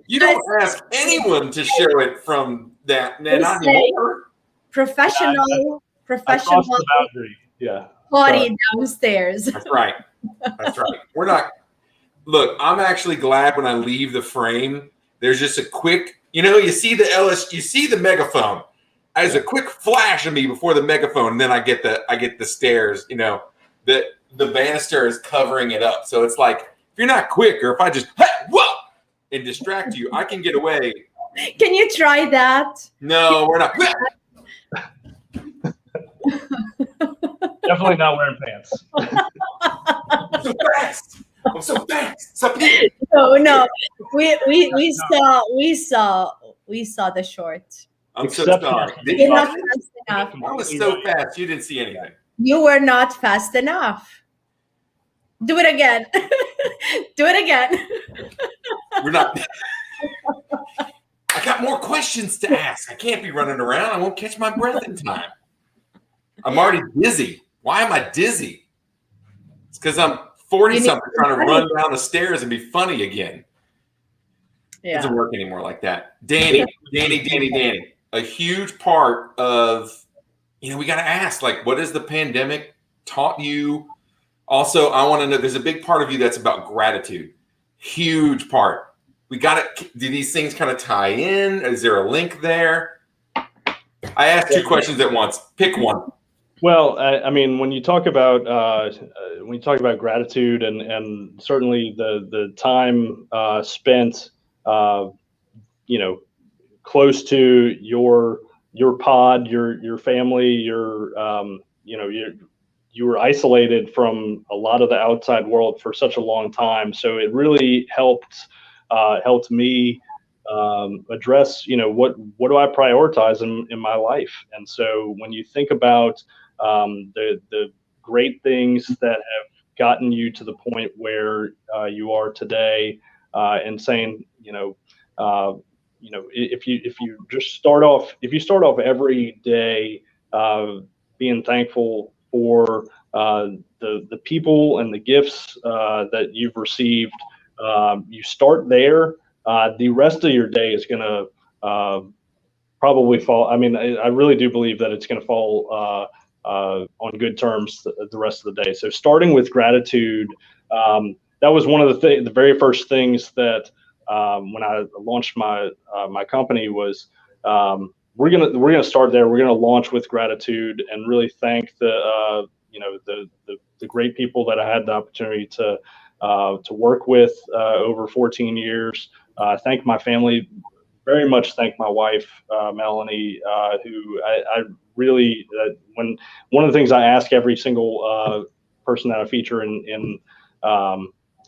You don't ask anyone to show it from that. Not anymore. Professional the boundary. Yeah. body downstairs. That's right. That's right. We're not. Look, I'm actually glad when I leave the frame. There's just a quick, you see you see the megaphone. There's a quick flash of me before the megaphone, and then I get the stairs. The banister is covering it up, so it's like if you're not quick, or if I just whoa and distract you, I can get away. Can you try that? No, we're not. Definitely not wearing pants. I'm so fast. I'm so fast. It's up here. No. We saw the short. I'm so sorry. You're not fast enough. I was so fast. You didn't see anything. You were not fast enough. Do it again. Do it again. We're not. I got more questions to ask. I can't be running around. I won't catch my breath in time. I'm already dizzy. Why am I dizzy? It's because I'm 40-something trying to run down the stairs and be funny again. Yeah. It doesn't work anymore like that. Danny. A huge part of, we got to ask, what has the pandemic taught you? Also, I want to know, there's a big part of you that's about gratitude. Huge part. We got to, do these things kind of tie in? Is there a link there? I asked 2 questions at once. Pick one. Well, I mean, when you talk about gratitude and certainly the time spent, close to your pod, your family, you were isolated from a lot of the outside world for such a long time. So it really helped me address, what do I prioritize in my life? And so when you think about the great things that have gotten you to the point where you are today, and saying, if you just start off every day being thankful for the people and the gifts that you've received, you start there. The rest of your day is going to probably fall. I mean, I really do believe that it's going to fall on good terms the rest of the day. So starting with gratitude, that was one of the very first things that when I launched my company was we're gonna start there. We're gonna launch with gratitude and really thank the the great people that I had the opportunity to work with over 14 years. Thank my family, very much thank my wife, Melanie, who I really, when one of the things I ask every single person that I feature in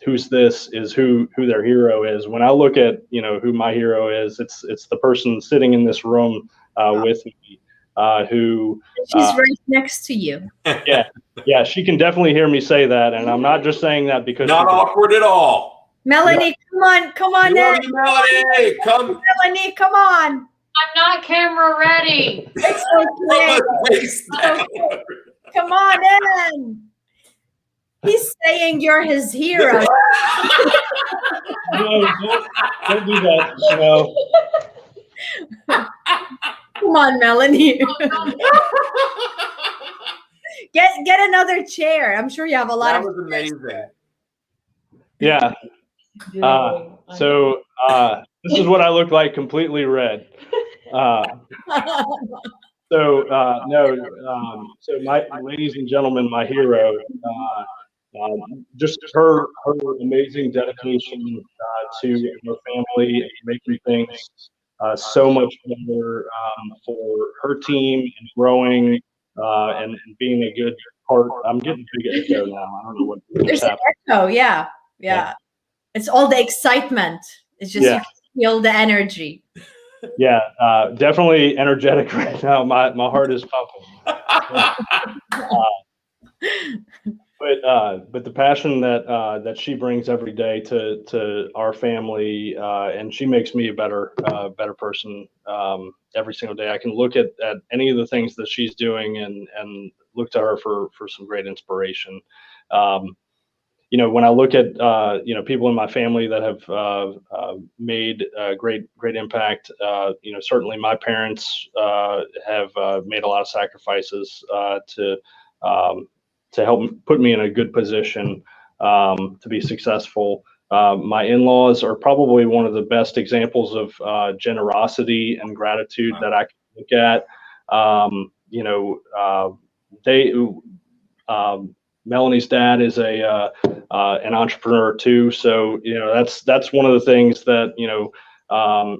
Who's This is who their hero is. When I look at, who my hero is, it's the person sitting in this room with me, who she's right next to you. Yeah, she can definitely hear me say that, and I'm not just saying that because Not awkward at all. Melanie, come on Love in. you, Melanie. Come. Melanie, come on. I'm not camera ready. It's okay. Face down. Come on in. He's saying you're his hero. No, don't do that. Come on, Melanie. Get another chair. I'm sure you have a lot That of. was amazing. Yeah. So this is what I look like, completely red. So my ladies and gentlemen, my hero, just her amazing dedication to her family and making things so much better for her team and growing and being a good part. I'm getting a big echo now. I don't know what's There's an happening. echo. Yeah. It's all the excitement. It's just you can feel the energy. Yeah, definitely energetic right now. My heart is pumping. But the passion that she brings every day to our family, and she makes me a better person every single day. I can look at any of the things that she's doing and look to her for some great inspiration. When I look at people in my family that have made great impact, certainly my parents have made a lot of sacrifices to help put me in a good position to be successful. My in-laws are probably one of the best examples of generosity and gratitude that I can look at. Melanie's dad is an entrepreneur too, so that's one of the things that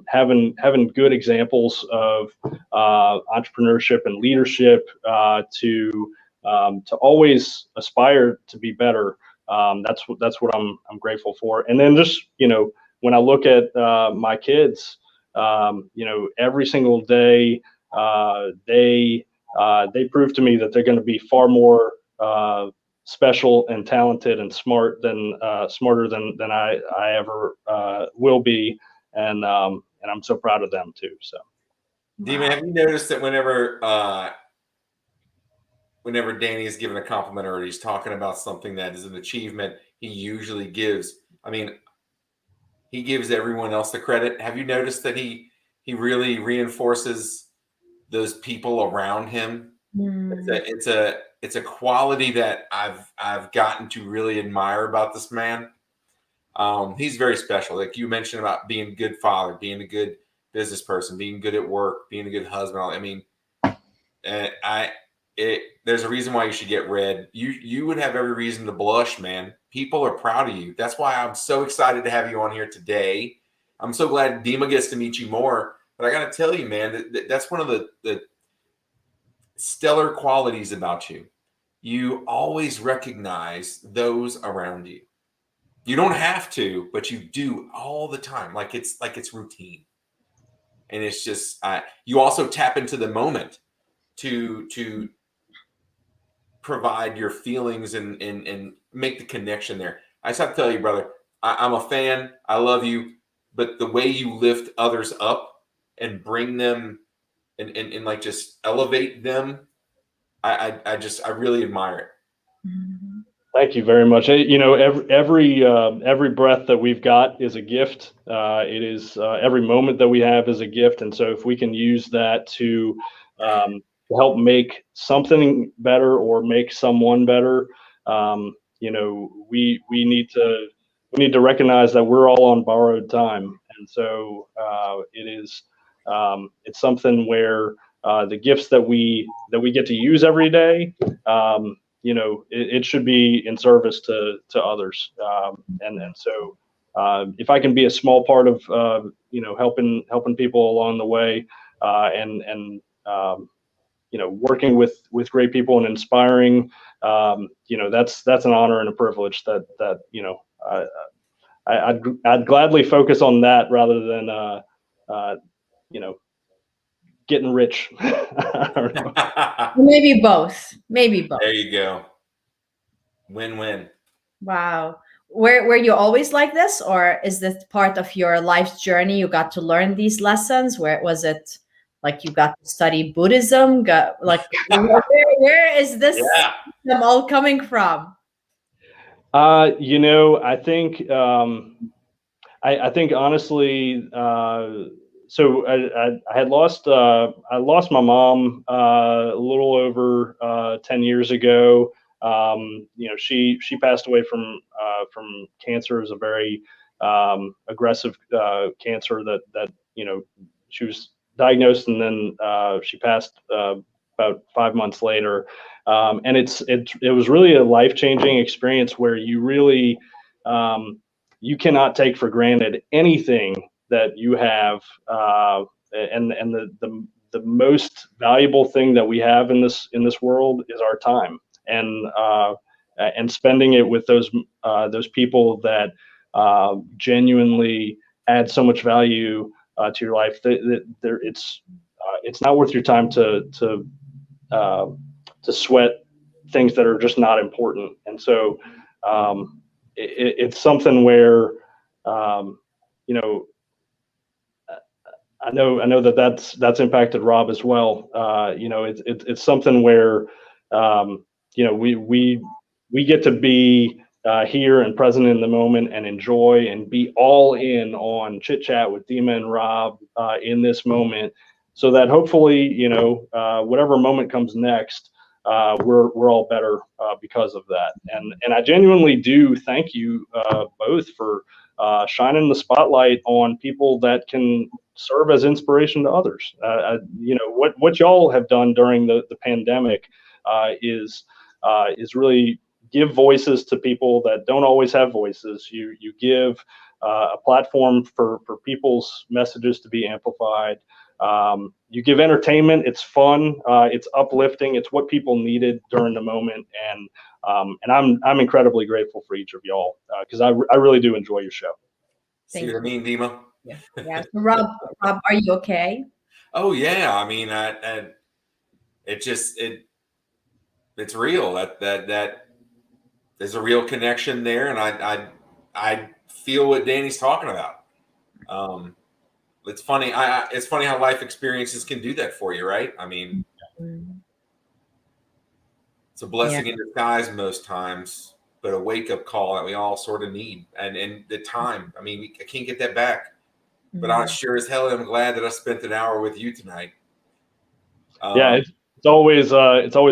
having good examples of entrepreneurship and leadership to always aspire to be better. That's what I'm grateful for. And then just when I look at my kids, every single day they prove to me that they're going to be far more special and talented and smarter than I ever will be, and I'm so proud of them too. So, Dima, have you noticed that whenever Danny is given a compliment or he's talking about something that is an achievement, he usually gives, he gives everyone else the credit. Have you noticed that he really reinforces those people around him? It's a quality that I've gotten to really admire about this man. He's very special. Like you mentioned about being a good father, being a good business person, being good at work, being a good husband. There's a reason why you should get red. You would have every reason to blush, man. People are proud of you. That's why I'm so excited to have you on here today. I'm so glad Dima gets to meet you more. But I got to tell you, man, that's one of the stellar qualities about you. You always recognize those around you. You don't have to, but you do all the time. Like it's routine. And it's just you also tap into the moment to provide your feelings and make the connection there. I just have to tell you, brother, I'm a fan. I love you, but the way you lift others up and bring them and like just elevate them, I really admire it. Thank you very much. Every breath that we've got is a gift. It is every moment that we have is a gift, and so if we can use that to help make something better or make someone better, we need to recognize that we're all on borrowed time, and so it's something where the gifts that we get to use every day, it should be in service to others. And so if I can be a small part of, helping people along the way, and working with great people and inspiring, that's an honor and a privilege that I'd gladly focus on that rather than, getting rich. I don't know. Maybe both. Maybe both. There you go. Win-win. Wow. Were you always like this, or is this part of your life's journey? You got to learn these lessons. Where was it? Like you got to study Buddhism? Where is this system all coming from? I think I think honestly. So I had lost my mom a little over 10 years ago. She passed away from cancer. It was a very aggressive cancer that she was diagnosed, and then she passed about 5 months later. And it was really a life-changing experience where you really you cannot take for granted anything that you have, and the most valuable thing that we have in this world is our time, and spending it with those people that genuinely add so much value to your life. It's not worth your time to sweat things that are just not important. And so it's something where I know that's impacted Rob as well. It's something where we get to be here and present in the moment and enjoy and be all in on Chit Chat with Dima and Rob in this moment, so that hopefully whatever moment comes next, we're all better because of that. And I genuinely do thank you both for shining the spotlight on people that can serve as inspiration to others. What y'all have done during the pandemic is really give voices to people that don't always have voices. You give a platform for people's messages to be amplified. You give entertainment. It's fun. It's uplifting. It's what people needed during the moment. And I'm incredibly grateful for each of y'all because I really do enjoy your show. See what I mean, Dima? Yeah. So Rob, are you okay? Oh yeah. I mean, it's real. That there's a real connection there, and I feel what Danny's talking about. It's funny. It's funny how life experiences can do that for you, right? I mean, it's a blessing in disguise most times, but a wake-up call that we all sort of need. And the time, I mean, I can't get that back. But I sure as hell am glad that I spent an hour with you tonight. It's always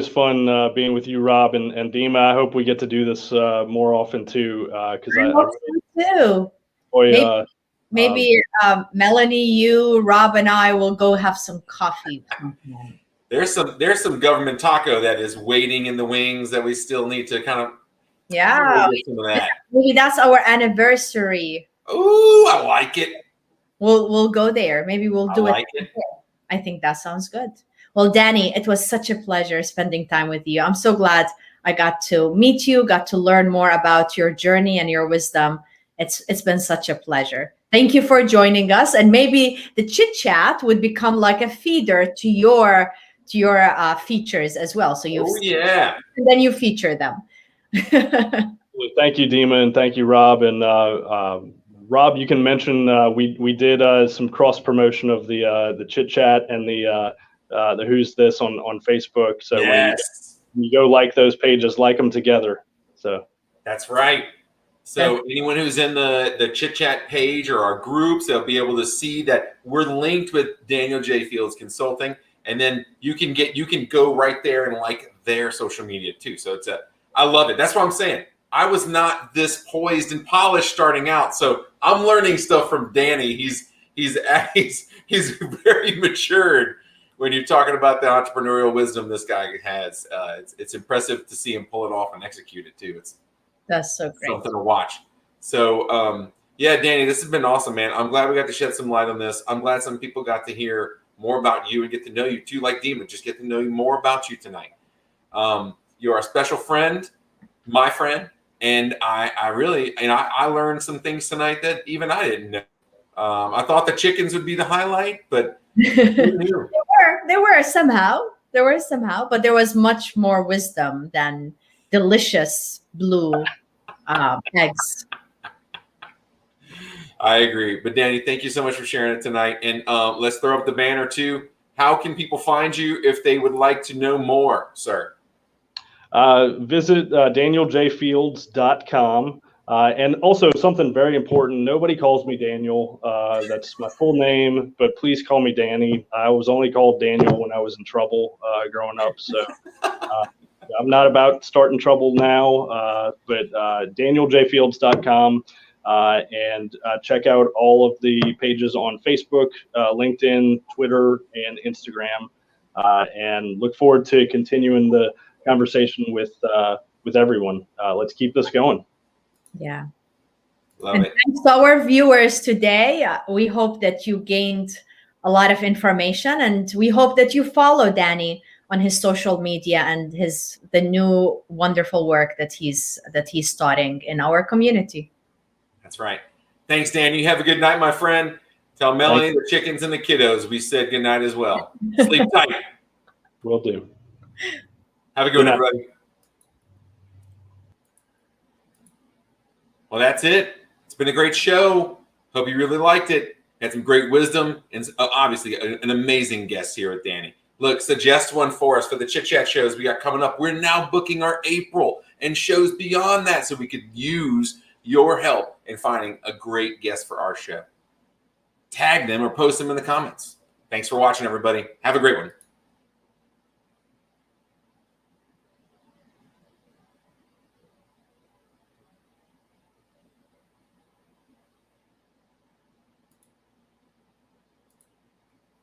fun being with you, Rob and Dima. I hope we get to do this more often too. Because I hope so too. Maybe Melanie, you, Rob, and I will go have some coffee. There's some government taco that is waiting in the wings that we still need to kind of some of that. Maybe that's our anniversary. Ooh, I like it. We'll go there. Maybe we'll do it. I think that sounds good. Well, Danny, it was such a pleasure spending time with you. I'm so glad I got to meet you, got to learn more about your journey and your wisdom. It's been such a pleasure. Thank you for joining us. And maybe the Chit Chat would become like a feeder to your features as well. So and then you feature them. Thank you, Dima, and thank you, Rob. And Rob, you can mention we did some cross promotion of the Chit Chat and the Who's This on Facebook. So when you go like those pages, like them together. So that's right. So anyone who's in the Chit Chat page or our groups, they'll be able to see that we're linked with Daniel J. Fields Consulting, and then you can go right there and like their social media too. So I love it. That's what I'm saying. I was not this poised and polished starting out, so I'm learning stuff from Danny. He's very matured when you're talking about the entrepreneurial wisdom this guy has. It's impressive to see him pull it off and execute it too. It's That's so great. something to watch. So yeah, Danny, this has been awesome, man. I'm glad we got to shed some light on this. I'm glad some people got to hear more about you and get to know you too, like Dima. Just get to know you more about you tonight. You're a special friend, my friend, and I really, I learned some things tonight that even I didn't know. I thought the chickens would be the highlight, but who knew? There were somehow, but there was much more wisdom than delicious blue eggs. I agree. But Danny, thank you so much for sharing it tonight. And let's throw up the banner too. How can people find you if they would like to know more, sir? Visit danieljfields.com. And also something very important. Nobody calls me Daniel. That's my full name, but please call me Danny. I was only called Daniel when I was in trouble growing up. So I'm not about starting trouble now, but danieljfields.com. And check out all of the pages on Facebook, LinkedIn, Twitter, and Instagram. And look forward to continuing the conversation with everyone. Let's keep this going. Yeah. Love and it. Thanks to our viewers today. We hope that you gained a lot of information, and we hope that you follow Danny on his social media and the new wonderful work that he's starting in our community. That's right. Thanks, Dan. You have a good night, my friend. Tell Melanie, the chickens, and the kiddos we said good night as well. Sleep tight. Will do. Have a good one, everybody. Well, that's it. It's been a great show. Hope you really liked it. Had some great wisdom and obviously an amazing guest here with Danny. Look, suggest one for us for the Chit Chat shows we got coming up. We're now booking our April and shows beyond that so we could use your help in finding a great guest for our show. Tag them or post them in the comments. Thanks for watching, everybody. Have a great one.